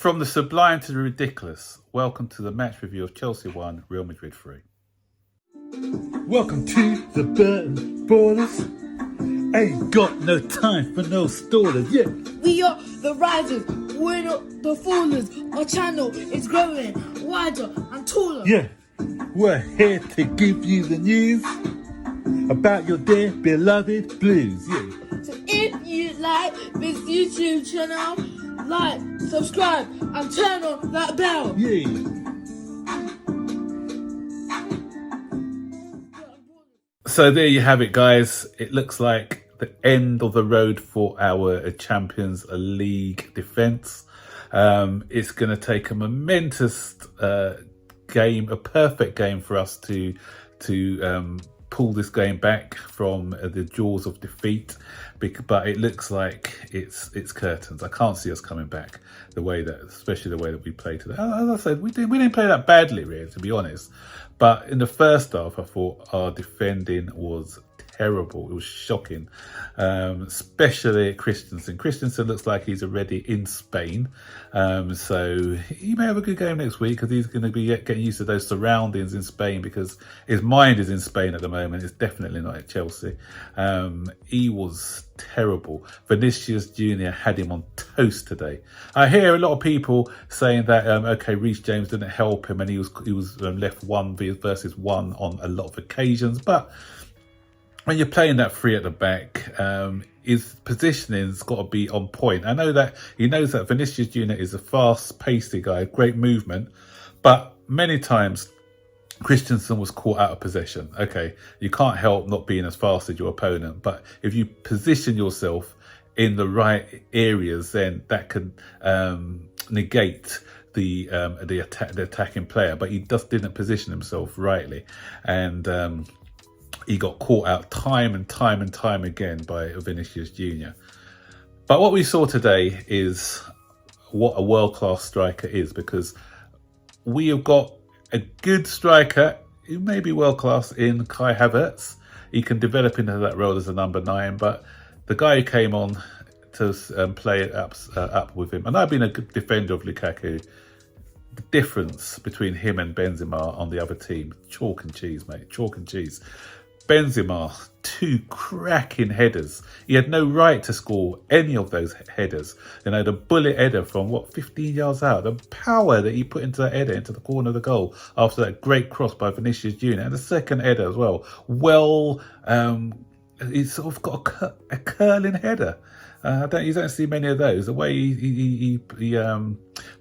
From the sublime to the ridiculous, welcome to the match review of Chelsea 1, Real Madrid 3. Welcome to the Burton Ballers. Ain't got no time for no stallers, yeah. We are the risers, we're not the fallers. Our channel is growing wider and taller. Yeah, we're here to give you the news about your dear beloved Blues, yeah. So if you like this YouTube channel, like, subscribe and turn on that bell. Yeah. So there you have it, guys. It looks like the end of the road for our Champions League defence. It's going to take a momentous game, a perfect game for us to pull this game back from the jaws of defeat. But it looks like it's curtains. I can't see us coming back the way that, especially the way that we played today. As I said, we didn't play that badly, really, to be honest. But in the first half, I thought our defending was terrible. It was shocking, especially Christensen. Christensen looks like he's already in Spain, so he may have a good game next week because he's going to be getting used to those surroundings in Spain, because his mind is in Spain at the moment. It's definitely not at Chelsea. He was terrible. Vinicius Jr. had him on toast today. I hear a lot of people saying that okay, Reece James didn't help him and he was left 1 versus 1 on a lot of occasions, but when you're playing that 3 at the back, his positioning's got to be on point. I know that he knows that Vinicius Jr. is a fast-paced guy, great movement, but many times Christensen was caught out of possession. Okay, you can't help not being as fast as your opponent, but if you position yourself in the right areas, then that can negate the attacking player. But he just didn't position himself rightly, and he got caught out time and time again by Vinicius Jr. But what we saw today is what a world-class striker is, because we have got a good striker who may be world-class in Kai Havertz. He can develop into that role as a number 9, but the guy who came on to play it up with him, and I've been a good defender of Lukaku, the difference between him and Benzema on the other team, chalk and cheese, mate, chalk and cheese. Benzema, 2 cracking headers. He had no right to score any of those headers. You know, the bullet header from, 15 yards out. The power that he put into that header, into the corner of the goal, after that great cross by Vinicius Jr. And the second header as well. He's sort of got a curling header. You don't see many of those. The way he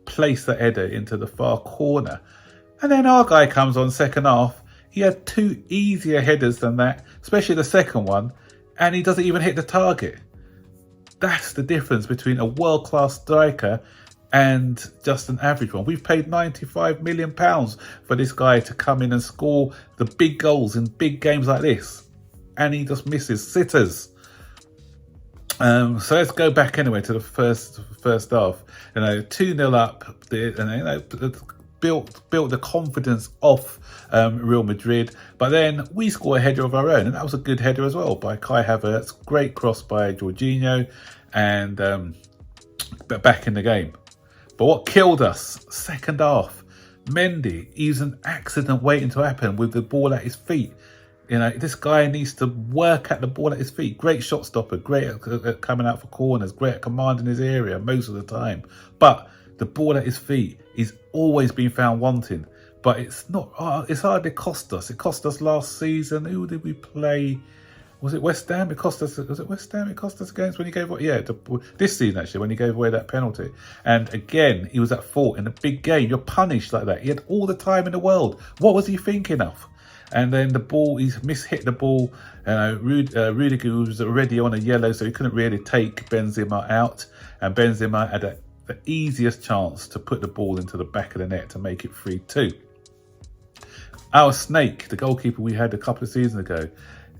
placed that header into the far corner. And then our guy comes on second half. He had 2 easier headers than that, especially the second one, and he doesn't even hit the target. That's the difference between a world-class striker and just an average one. We've paid £95 million for this guy to come in and score the big goals in big games like this, and he just misses sitters. So let's go back anyway to the first half. 2-0 up. Built the confidence of Real Madrid, but then we score a header of our own, and that was a good header as well by Kai Havertz. Great cross by Jorginho, and back in the game. But what killed us, second half, Mendy, he's an accident waiting to happen with the ball at his feet. This guy needs to work at the ball at his feet. Great shot stopper, great at coming out for corners, great at commanding his area most of the time, but the ball at his feet, he's always been found wanting. But it's hardly cost us. It cost us last season. Who did we play? Was it West Ham? Was it West Ham? It cost us against when he gave away, this season actually, when he gave away that penalty. And again, he was at fault in a big game. You're punished like that. He had all the time in the world. What was he thinking of? And then the ball, he's mishit the ball. Rudiger was already on a yellow, so he couldn't really take Benzema out. And Benzema had the easiest chance to put the ball into the back of the net to make it 3-2. Our snake, the goalkeeper we had a couple of seasons ago,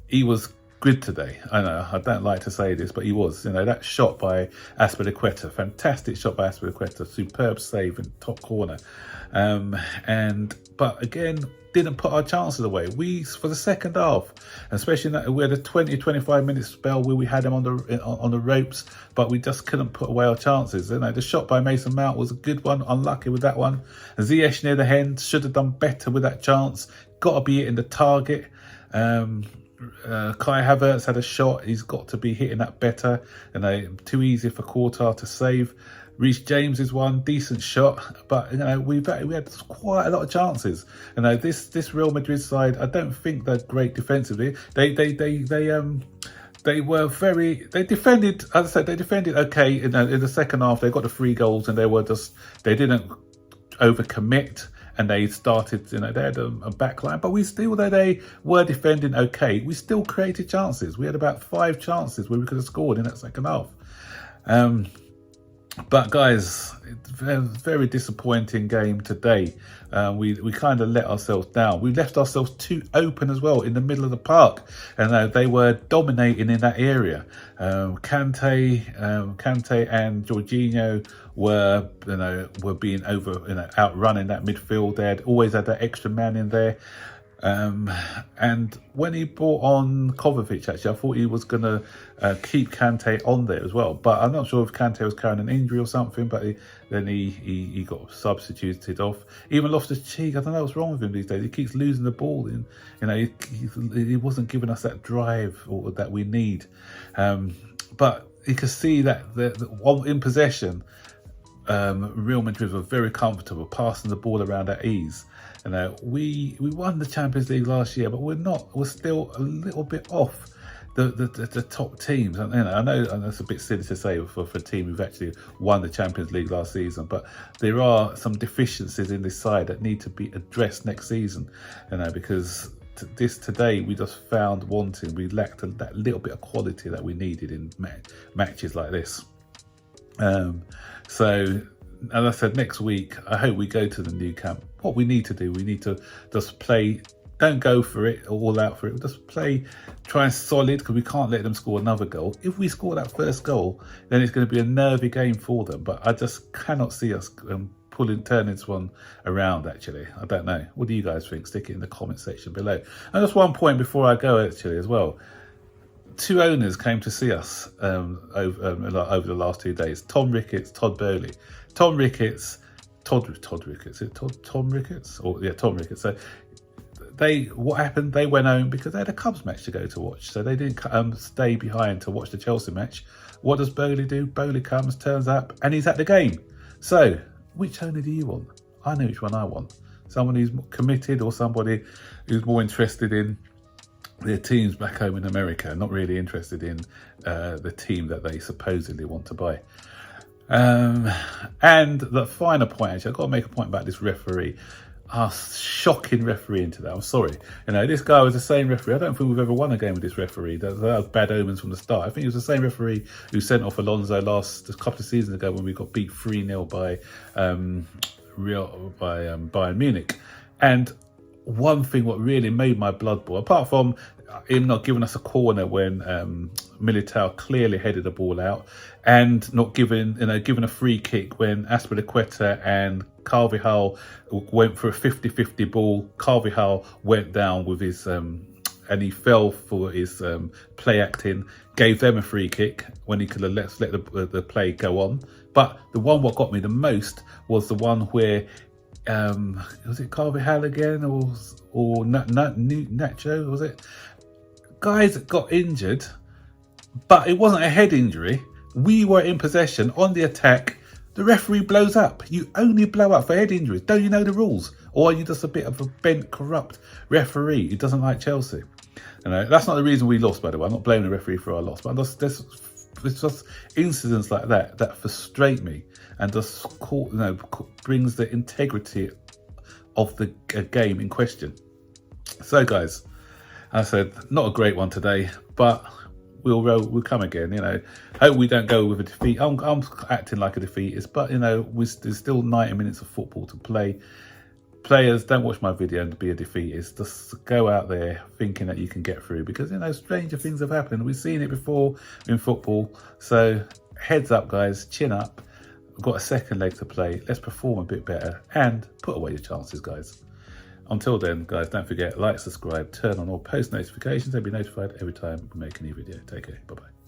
he was good today. I know I don't like to say this, but he was. That shot by Azpilicueta, fantastic shot by Azpilicueta, superb save in top corner. But again, didn't put our chances away. We, for the second half, especially that we had a 20-25 minute spell where we had him on the ropes, but we just couldn't put away our chances. The shot by Mason Mount was a good one, unlucky with that one. Ziyech near the end should have done better with that chance. Got to be hitting the target. Kai Havertz had a shot. He's got to be hitting that better. Too easy for Courtois to save. Reece James is one decent shot, but we had quite a lot of chances. This Real Madrid side, I don't think they're great defensively. They defended. As I said, they defended okay. In the second half, they got the 3 goals, and they didn't overcommit. And they started, they had a back line, but though they were defending okay, we still created chances. We had about 5 chances where we could have scored in that second half. But guys, it's a very disappointing game today. We kind of let ourselves down. We left ourselves too open as well in the middle of the park, and they were dominating in that area. Kante and Jorginho were being outrun in that midfield. They had always had that extra man in there. And when he brought on Kovačić, actually, I thought he was going to keep Kante on there as well. But I'm not sure if Kante was carrying an injury or something, but then he got substituted off. Even Loftus-Cheek, I don't know what's wrong with him these days. He keeps losing the ball. He wasn't giving us that drive that we need. But you can see that in possession, Real Madrid were very comfortable passing the ball around at ease. We won the Champions League last year, but we're still a little bit off the top teams. And I know that's a bit silly to say for a team who've actually won the Champions League last season, but there are some deficiencies in this side that need to be addressed next season. Because today we just found wanting. We lacked that little bit of quality that we needed in matches like this. So, as I said, next week, I hope we go to the new camp. What we need to do, we need to just play, don't go for it, all out for it. Just try solid, because we can't let them score another goal. If we score that first goal, then it's going to be a nervy game for them. But I just cannot see us turning this one around, actually. I don't know. What do you guys think? Stick it in the comment section below. And just one point before I go, actually, as well. 2 owners came to see us over the last 2 days. Tom Ricketts, Todd Bowley. Tom Ricketts. Tom Ricketts? Yeah, Tom Ricketts. So what happened? They went home because they had a Cubs match to go to watch. So they didn't stay behind to watch the Chelsea match. What does Bowley do? Bowley comes, turns up, and he's at the game. So which owner do you want? I know which one I want. Someone who's committed, or somebody who's more interested in their teams back home in America, not really interested in the team that they supposedly want to buy. And the final point, actually, I've got to make a point about this referee. Shocking refereeing today. I'm sorry. This guy was the same referee. I don't think we've ever won a game with this referee. That was bad omens from the start. I think he was the same referee who sent off Alonso a couple of seasons ago when we got beat 3-0 by Bayern Munich. And one thing what really made my blood boil, apart from him not giving us a corner when Militao clearly headed the ball out, and not giving a free kick when Azpilicueta and Carvajal went for a 50-50 ball. Carvajal went down with his and he fell for his play acting, gave them a free kick when he could have let the play go on. But the one what got me the most was the one where was it Carvajal again or Nacho, was it? Guys got injured, but it wasn't a head injury. We were in possession on the attack. The referee blows up. You only blow up for head injuries. Don't you know the rules? Or are you just a bit of a bent, corrupt referee who doesn't like Chelsea? That's not the reason we lost, by the way. I'm not blaming the referee for our loss, but there's just incidents like that frustrate me and just brings the integrity of the game in question. So, guys, I said, not a great one today, but we'll come again. Hope we don't go with a defeat. I'm acting like a defeatist, but there's still 90 minutes of football to play. players, don't watch my video and be a defeatist. Just go out there thinking that you can get through, because, you know, stranger things have happened. We've seen it before in football. So heads up, guys, chin up. We've got a second leg to play. Let's perform a bit better and put away your chances, guys. Until then, guys, don't forget, like, subscribe, turn on all post notifications and be notified every time we make a new video. Take care. Bye-bye.